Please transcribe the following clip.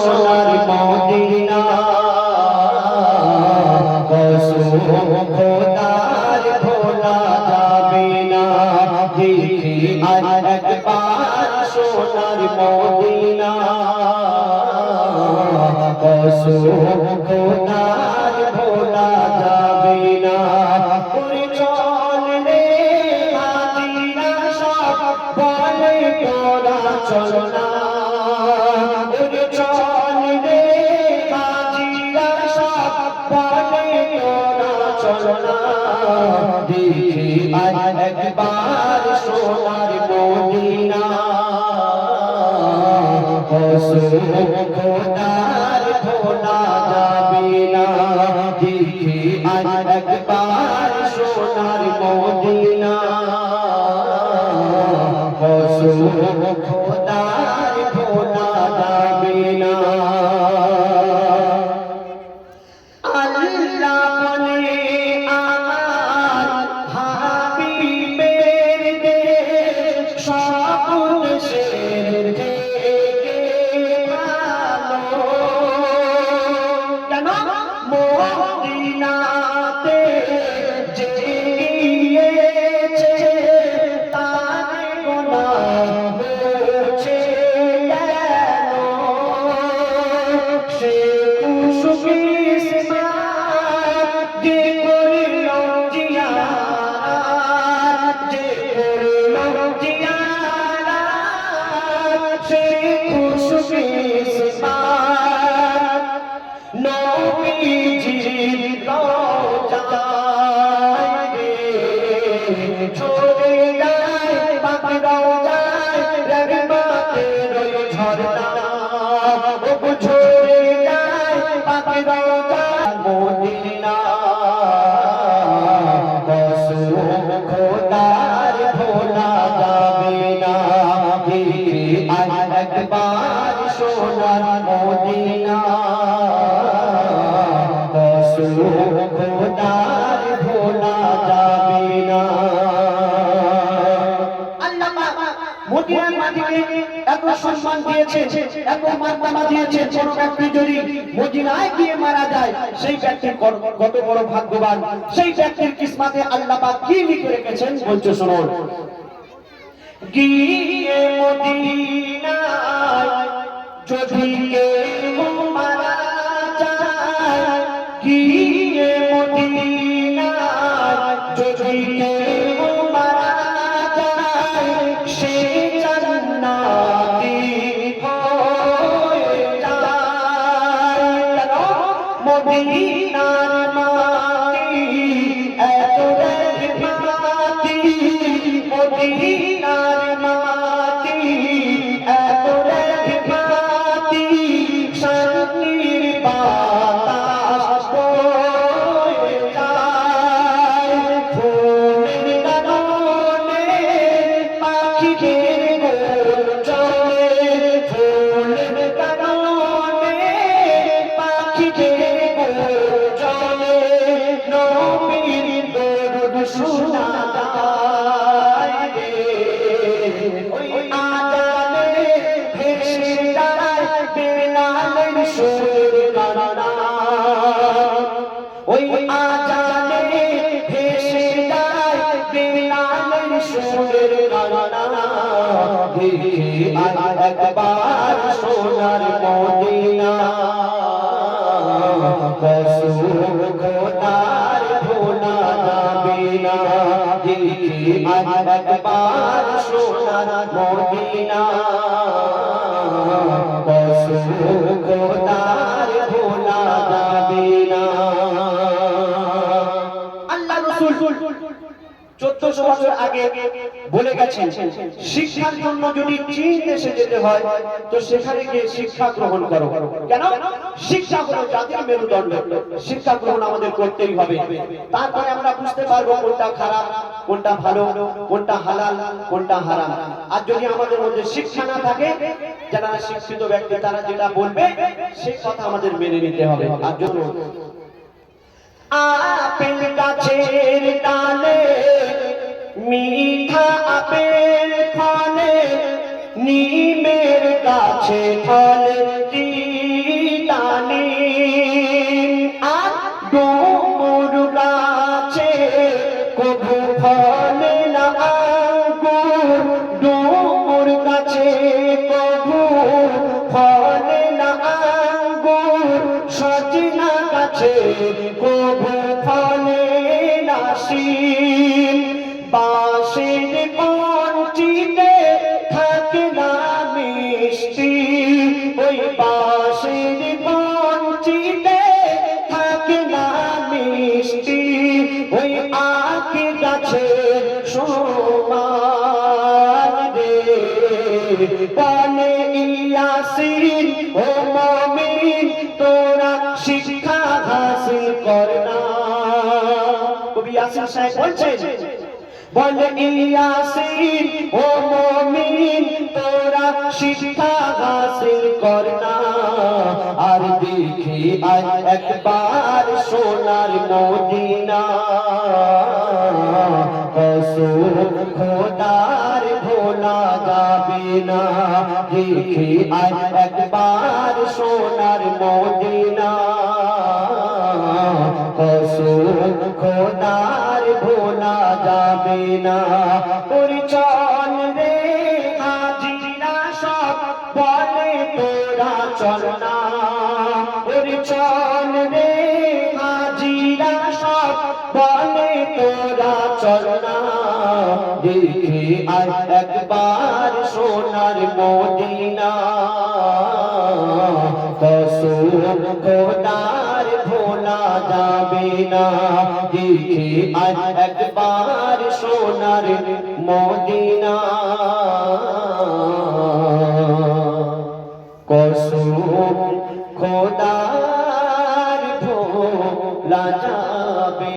সোনার মদিনা কসম খোদার ভোলা যাবে না দেখি আর একবার সোনার মদিনা কসম খোদার ভোলা যাবে না ওরে চল রে হাজিরা সব বলে তোরা চল না ওরে চল রে হাজিরা সব বলে তোরা চল না দেখি আর একবার সোনার মদিনা কসম খোদার ভোলা যাবে না দেখি আর একবার সোনার মদিনা কসম খোদার ভোলা যাবে না আল্লাহ বলে আমার হাবিবের দেশ সব দেশের থেকে ভালো কেন মদিনাতে যে গিয়েছে তার গুনাহ মুছে গেল সে খুশকি छोड़े जाए पकड़ो जाए रगमाते रोई झरना छोड़े जाए पकड़ो जाए मोदिना कसम खोदार भोला जाबे ना देखी আর একবার সোনার মদিনা कसम खोदार भोला जाबे ना মদিনার মাটিকে এত সম্মান দিয়েছে এত মার্তবা দিয়েছে কোন ব্যক্তি যদি মদিনায় গিয়ে মারা যায় সেই ব্যক্তি কত বড় ভাগ্যবান সেই ব্যক্তির কিসমতে আল্লাহ পাক কি লিখে রেখেছেন বলছো শুনুন গিয়ে মদিনায় যদি কেউ মারা যায় গিয়ে মদিনায় যদি কেউ মারা যায় সে জান্নাতি হয়ে যায় মদিনার মাটি এত রহমতি মদিনার মাটি এত রহমতি শান্তির বাতাস বয়ে যায় ফুলের কাননে পাখিদের গোল চলে ফুলের কাননে পাখিদের গোল চলে নবীর দরুদ শোনা যায় রে ওই আজানে ভেসে যায় বেলালের সুর কান্না ওই আজানে ভেসে যায় বেলালের সুর কান্না দেখি আর একবার সোনার মদিনা কসম খোদার ভোলা যাবে না দেখি আর একবার সোনার মদিনা কসম খোদার ভোলা যাবে না আল্লাহ রাসূল 1400 বছর আগে বলে গেছেন শিক্ষার জন্য যদি চীন দেশে যেতে হয় তো সেখানে গিয়ে শিক্ষা গ্রহণ করো কেন শিক্ষা হলো জাতির মেরুদণ্ড শিক্ষা গ্রহণ আমাদের করতেই হবে তারপরে আমরা বুঝতে পারবো কোনটা খারাপ কোনটা ভালো কোনটা হালাল কোনটা হারাম আর যদি আমাদের মধ্যে শিক্ষা না থাকে যারা শিক্ষিত ব্যক্তি তারা যেটা বলবে সেই কথা আমাদের মেনে নিতে হবে আর জন্য আপেল গাছের ডালে মিঠা আপেল ফলে নিমের গাছে ফলে আঙ্গুর সজনা গাছে কবু ফলে না শিম, বাঁশের কঞ্চিতে থাকে না মিষ্টি, ওই বাঁশের কঞ্চিতে থাকে না মিষ্টি, ওই আখ গাছের সমান রে। বলে ইয়াসিন ও মুমিন তোরা শিক্ষা হাসিল কর না। কবি ইয়াসিন সাহেব বলছেন, বলে ইয়াসিন ও মুমিন তোরা শিক্ষা হাসিল কর না। আর দেখি আয় একবার সোনার মদিনা, কসম খোদার ভোলা যাবে না। দেখি আয় একবার সোনার মদিনা, কসম খোদার ভোলা যাবে না। ওরে চল রে হাজিরা সব বলে তোরা চল না, ওরে চল রে হাজিরা সব বলে তোরা চল না। দেখি আর একবার সোনার মদিনা, কসম খোদার ভোলা যাবে না। দেখি আর একবার সোনার মদিনা, কসম খোদার ভোলা যাবে।